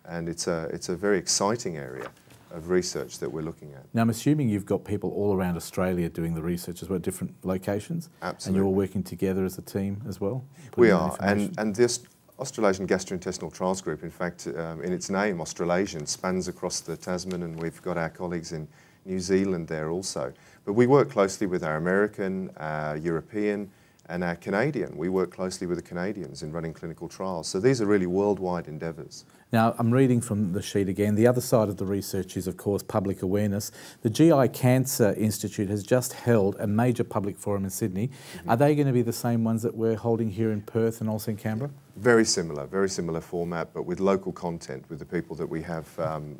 and it's a very exciting area of research that we're looking at. Now, I'm assuming you've got people all around Australia doing the research as well, different locations? Absolutely. And you're all working together as a team as well? We are, and this Australasian Gastro Intestinal Trials Group, in fact, in its name, Australasian, spans across the Tasman, and we've got our colleagues in New Zealand there also. But we work closely with our American, our European, and our Canadian. We work closely with the Canadians in running clinical trials. So these are really worldwide endeavours. Now, I'm reading from the sheet again. The other side of the research is, of course, public awareness. The GI Cancer Institute has just held a major public forum in Sydney. Are they going to be the same ones that we're holding here in Perth and also in Canberra? Very similar format, but with local content, with the people that we have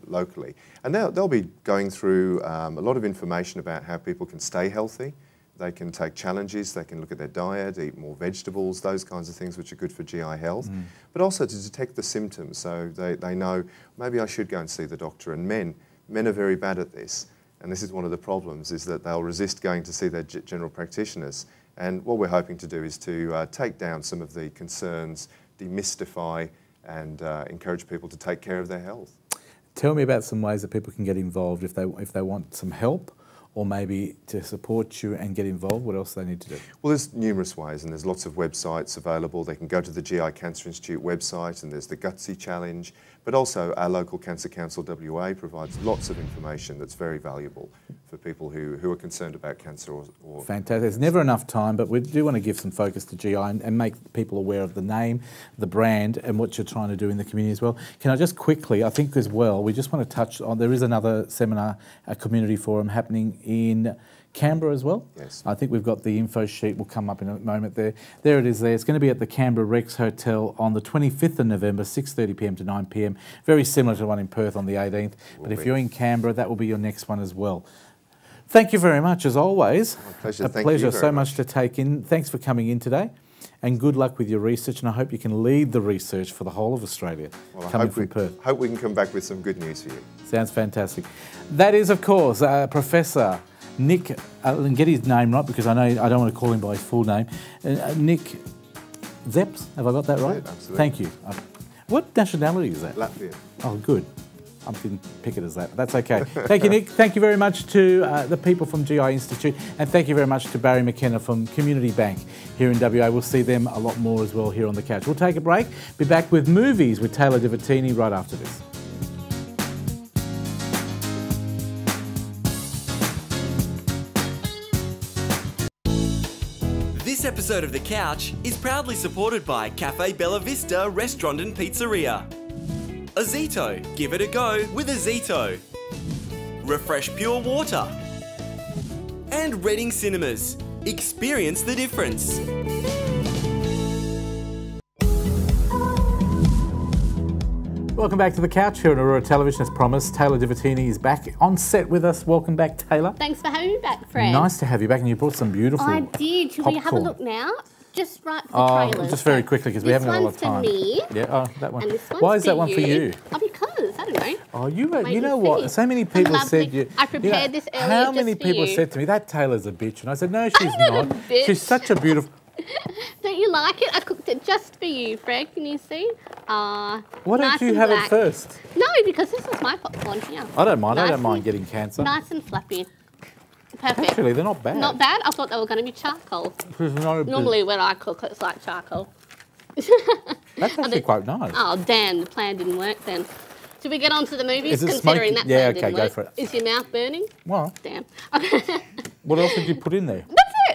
locally. And they'll be going through a lot of information about how people can stay healthy. They can take challenges, they can look at their diet, eat more vegetables, those kinds of things which are good for GI health, but also to detect the symptoms so they know, maybe I should go and see the doctor. And men are very bad at this, and this is one of the problems, is that they'll resist going to see their general practitioners. And what we're hoping to do is to take down some of the concerns, demystify, and encourage people to take care of their health. Tell me about some ways that people can get involved if they want some help, or maybe to support you and get involved. What else do they need to do? Well, there's numerous ways, and there's lots of websites available. They can go to the GI Cancer Institute website, and there's the Gutsy Challenge, but also our local Cancer Council WA provides lots of information that's very valuable for people who are concerned about cancer or Fantastic. There's never enough time, but we do want to give some focus to GI and make people aware of the name, the brand, and what you're trying to do in the community as well. Can I just quickly, I think as well, we just want to touch on, there is another seminar, a community forum happening in Canberra as well. Yes. I think we've got the info sheet, will come up in a moment there. There it is there. It's going to be at the Canberra Rex Hotel on the 25th of November, 6:30 p.m. to 9 p.m. Very similar to the one in Perth on the 18th. But if you're in Canberra, that will be your next one as well. Thank you very much, as always. My pleasure. A pleasure so much to take in. Thanks for coming in today. And good luck with your research, and I hope you can lead the research for the whole of Australia. Well, I hope we can come back with some good news for you. Sounds fantastic. That is, of course, Professor Nick, and get his name right because I know I don't want to call him by his full name. Nick Zeps, have I got that right? Yeah, absolutely. Thank you. What nationality is that? Latvian. Oh, good. I didn't pick it as that, but that's okay. Thank you, Nick. Thank you very much to the people from GI Institute, and thank you very much to Barry McKenna from Community Bank here in WA. We'll see them a lot more as well here on the couch. We'll take a break. Be back with movies with Tayla Divitini right after this. This episode of The Couch is proudly supported by Cafe Bella Vista Restaurant and Pizzeria. Azito, give it a go with Azito. Refresh Pure Water. And Reading Cinemas, experience the difference. Welcome back to The Couch here on Aurora Television. As promised, Tayla Divitini is back on set with us. Welcome back, Tayla. Thanks for having me back, Fred. Nice to have you back, and you brought some beautiful I did. Should we have a look now? Just right for the trailers. Just very quickly, because we haven't got a lot of time. This one's for me. Yeah, oh, that one. And this one's Why is for that one for you? Oh, because, I don't know. Oh, you know what? So many people said you... I prepared this earlier How many people said to me, that Taylor's a bitch? And I said, no, she's not. A bitch. She's such a beautiful... Don't you like it? I cooked it just for you, Fred. Can you see? Why don't you have it first? No, because this is my popcorn here. I don't mind. I don't mind getting cancer. Nice and flappy. Perfect. Actually, they're not bad. Not bad? I thought they were going to be charcoal. Normally when I cook, it's like charcoal. That's actually quite nice. Oh, damn, the plan didn't work then. Should we get on to the movies, Is it considering smoky? that plan Yeah, didn't okay, work? go for it. Is your mouth burning? Well, Damn. what else did you put in there?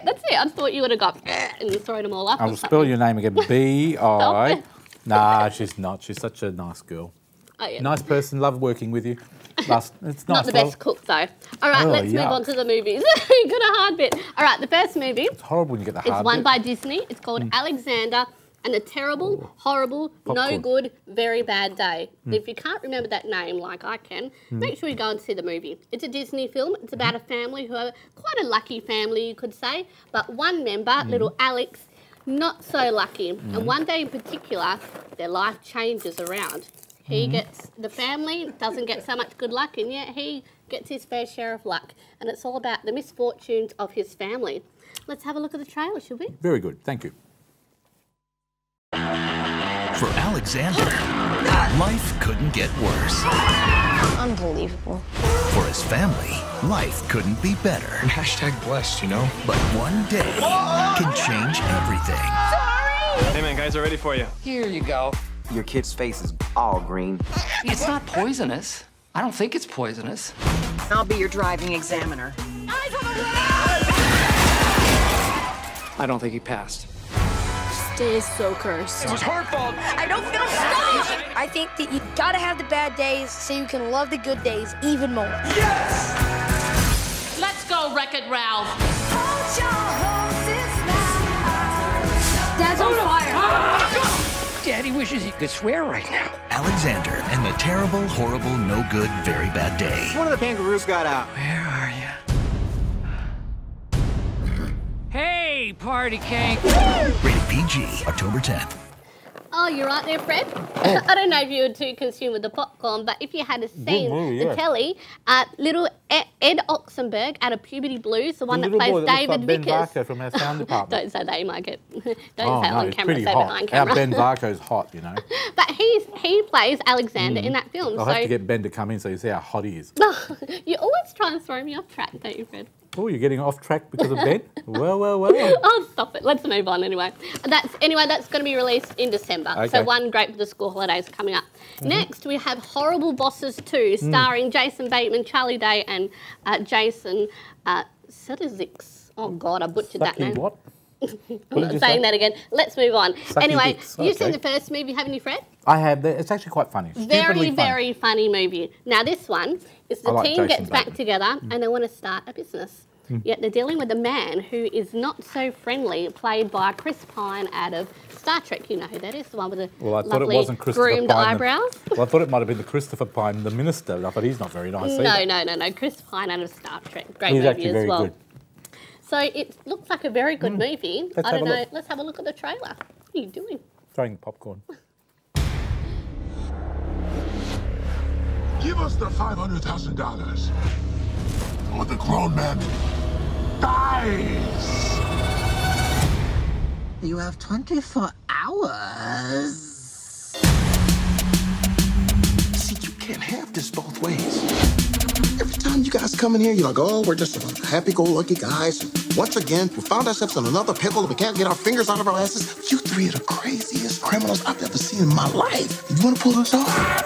That's it. I thought you would have got and thrown them all up. I'll spell your name again. B-I... Nah, she's not. She's such a nice girl. Oh, yeah. Nice person. Love working with you. It's nice. Not the best cook, though. All right, let's move on to the movies. You got a hard bit. All right, the first movie. It's horrible when you get the hard bit. It's one by Disney. It's called Alexander and the Terrible, Horrible, No Good, Very Bad Day. If you can't remember that name like I can, make sure you go and see the movie. It's a Disney film. It's about a family who are quite a lucky family, you could say. But one member, little Alex, not so lucky. And one day in particular, their life changes around. He gets, the family doesn't get so much good luck, and yet he gets his fair share of luck. And it's all about the misfortunes of his family. Let's have a look at the trailer, should we? Very good. Thank you. For Alexander, life couldn't get worse. Unbelievable. For his family, life couldn't be better. Hashtag blessed, you know? But one day can change everything. Hey man, guys are ready for you. Here you go. Your kid's face is all green. It's not poisonous. I don't think it's poisonous. I'll be your driving examiner. I don't think he passed. Stay so cursed. It was her fault. I don't feel stuck. I think that you gotta have the bad days so you can love the good days even more. Yes! Let's go, Wreck-It Ralph. Dad's on fire. Daddy wishes he could swear right now. Alexander and the Terrible, Horrible, No Good, Very Bad Day. One of the kangaroos got out. Where are you? Hey, party cake. Rated PG, October 10th. Oh, you're right there, Fred. I don't know if you were too consumed with the popcorn, but if you had seen the telly, little Ed Oxenberg out of Puberty Blues, the one that plays David Ben Vickers. Varco from our sound department. Don't say that, you might get. Don't say it on camera, say hot. behind camera. Our Ben Varco's hot, you know. But he plays Alexander in that film. I'll have to get Ben to come in so you see how hot he is. You always try and throw me off track, don't you, Fred? Oh, you're getting off track because of Ben? Well. Oh, stop it. Let's move on anyway. That's going to be released in December. Okay. So one great for the school holidays coming up. Next, we have Horrible Bosses 2, starring Jason Bateman, Charlie Day, and Jason Sudeikis. Oh, God, I butchered that name. What? I'm not saying that again. Let's move on. Anyway, Dicks. You've seen the first movie, haven't you, Fred? I have. It's actually quite funny. Very funny movie. Now, this one is the team Jason gets back Bateman. together and they want to start a business. Yet they're dealing with a man who is not so friendly, played by Chris Pine out of Star Trek. You know who that is, the one with the lovely groomed eyebrows. Well, I thought it might have been the Christopher Pine, the minister, but he's not very nice either. No. Chris Pine out of Star Trek. Great He's movie actually as very well. good. So it looks like a very good movie. Let's I don't have a know. look. Let's have a look at the trailer. What are you doing? Throwing popcorn. Give us the $500,000, or the grown man dies. You have 24 hours. See, you can't have this both ways. Every time you guys come in here, you're like, oh, we're just happy-go-lucky guys. Once again, we found ourselves in another pickle and we can't get our fingers out of our asses. You three are the craziest criminals I've ever seen in my life. You want to pull this off?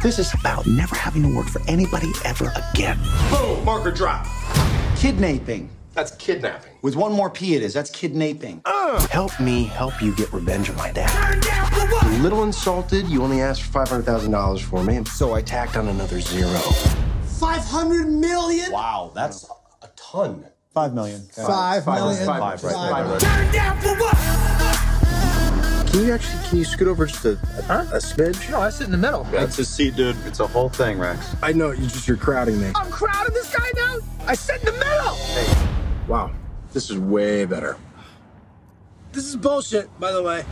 This is about never having to work for anybody ever again. Boom, marker drop. Kidnapping. That's kidnapping. With one more P it is. That's kidnapping. Help me help you get revenge on my dad. I'm a little insulted. You only asked for $500,000 for me, and so I tacked on another zero. 500 million? Wow, that's a ton. 5 million. 5 million. Five. Turn down for what? Can you scoot over just a smidge? No, I sit in the middle. That's a seat, dude. It's a whole thing, Rex. I know, you're crowding me. I'm crowding this guy now? I sit in the middle! Hey, wow, this is way better. This is bullshit, by the way.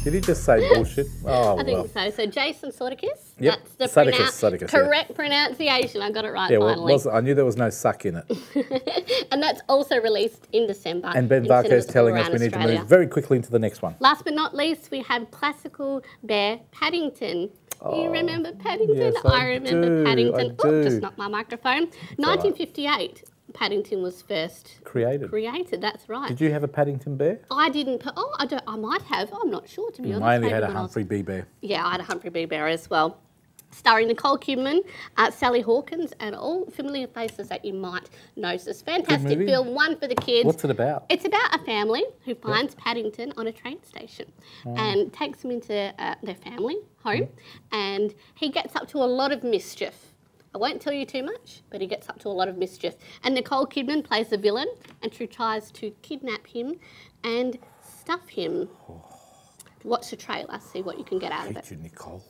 Did he just say bullshit? Oh, I think so. So Jason Sudeikis. Yep. That's the Sudeikis, correct pronunciation. I got it right finally. I knew there was no suck in it. And that's also released in December. And Ben Varco is telling us we need to move very quickly into the next one. Last but not least, we have classical bear Paddington. You remember Paddington? Yes, I remember do. Paddington. I do. Just knocked my microphone. 1958. Paddington was first created. That's right. Did you have a Paddington bear? I didn't. I might have. I'm not sure, to be honest. I only had a Humphrey B. Bear. Yeah, I had a Humphrey B. Bear as well. Starring Nicole Kidman, Sally Hawkins, and all familiar faces that you might notice. Fantastic film, one for the kids. What's it about? It's about a family who finds Paddington on a train station and takes him into their family home, and he gets up to a lot of mischief. I won't tell you too much, but he gets up to a lot of mischief. And Nicole Kidman plays the villain, and she tries to kidnap him and stuff him. Watch the trailer, see what you can get out of it. You, Nicole.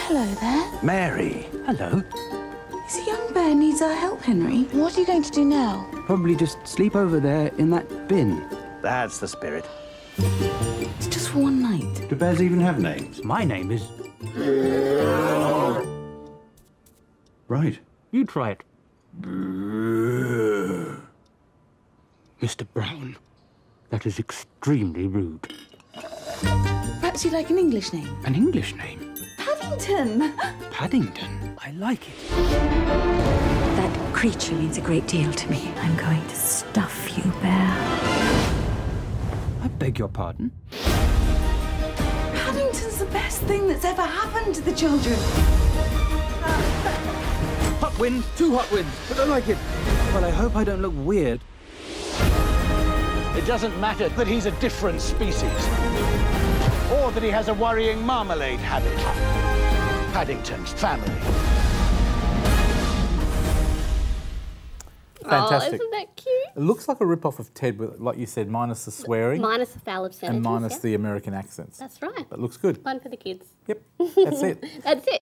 Hello there. Mary. Hello. Is a young bear needs our help, Henry. What are you going to do now? Probably just sleep over there in that bin. That's the spirit. It's just for one night. Do bears even have names? My name is... Right. You try it. Mr. Brown, that is extremely rude. Perhaps you'd like an English name? An English name? Paddington. Paddington? I like it. That creature means a great deal to me. I'm going to stuff you, bear. I beg your pardon? Paddington's the best thing that's ever happened to the children. Hot wind, two hot winds, but I like it. Well, I hope I don't look weird. It doesn't matter that he's a different species, or that he has a worrying marmalade habit. Paddington's family. Fantastic. Oh, isn't that cute? It looks like a rip-off of Ted, with, like you said, minus the swearing. Minus the foul obscenities. And minus the American accents. That's right. But looks good. Fun for the kids. Yep, that's it. That's it.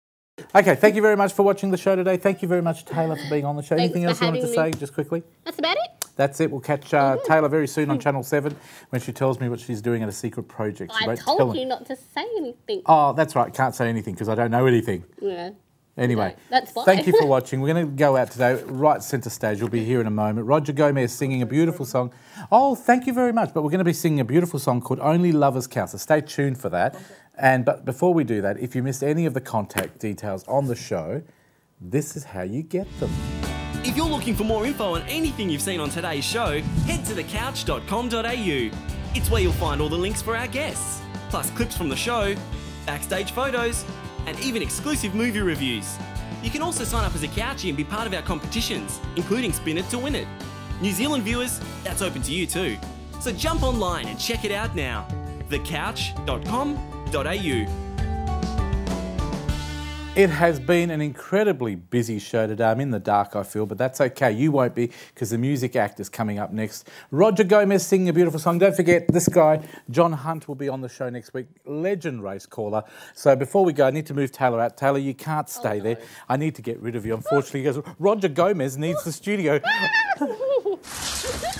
Okay, thank you very much for watching the show today. Thank you very much, Tayla, for being on the show. Thanks Anything for else you wanted to having say, just quickly? That's about it. That's it. We'll catch Tayla very soon on Channel 7 when she tells me what she's doing at a secret project. She I won't told tell you me. not to say anything. Oh, that's right. Can't say anything because I don't know anything. Yeah. Anyway, No, that's fine. Thank you for watching. We're going to go out today, right centre stage. You'll be here in a moment. Roger Gomez singing a beautiful song. Oh, thank you very much. But we're going to be singing a beautiful song called Only Lovers Count. So stay tuned for that. But before we do that, if you missed any of the contact details on the show, this is how you get them. If you're looking for more info on anything you've seen on today's show, head to thecouch.com.au. It's where you'll find all the links for our guests, plus clips from the show, backstage photos, and even exclusive movie reviews. You can also sign up as a couchie and be part of our competitions, including Spin It to Win It. New Zealand viewers, that's open to you too. So jump online and check it out now. thecouch.com.au. It has been an incredibly busy show today. I'm in the dark, I feel, but that's okay. You won't be, because the music act is coming up next. Roger Gomez singing a beautiful song. Don't forget, this guy, John Hunt, will be on the show next week. Legend race caller. So before we go, I need to move Tayla out. Tayla, you can't stay there. I need to get rid of you. Unfortunately, he goes, Roger Gomez needs the studio.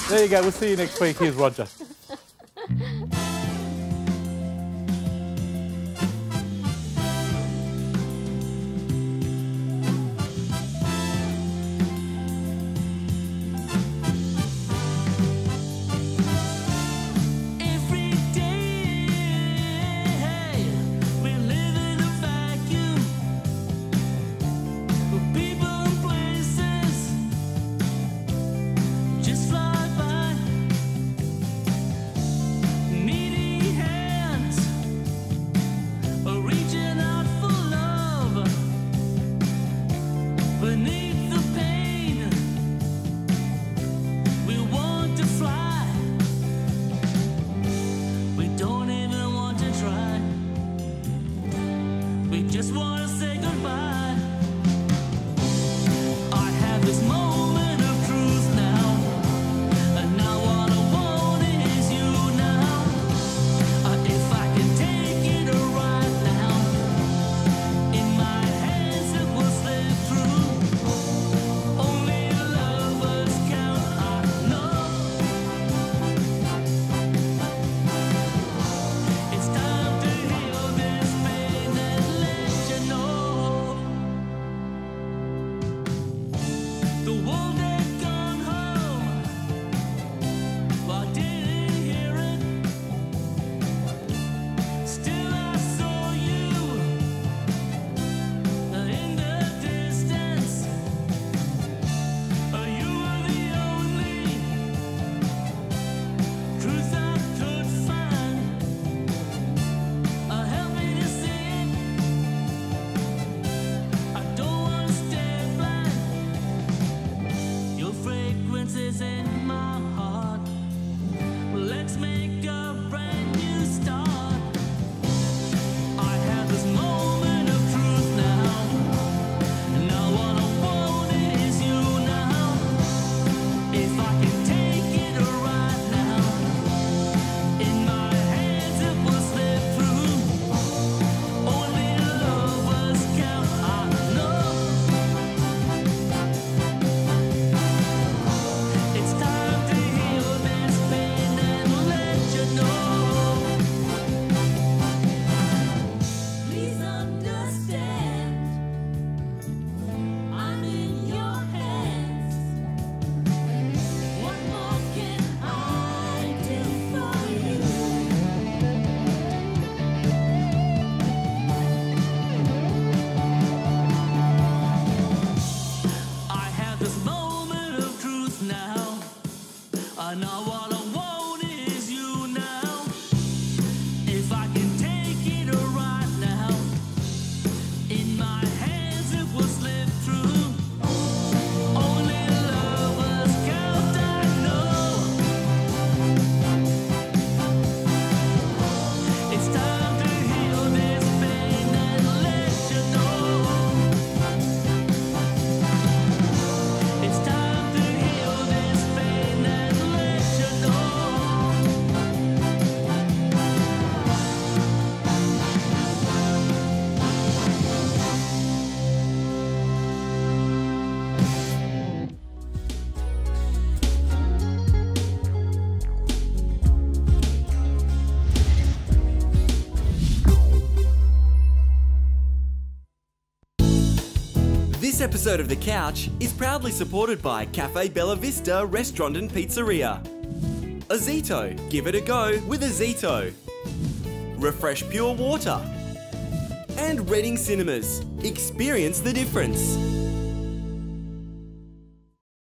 There you go. We'll see you next week. Here's Roger. This episode of The Couch is proudly supported by Cafe Bella Vista Restaurant and Pizzeria. Azito, give it a go with Azito. Refresh Pure Water. And Reading Cinemas, experience the difference.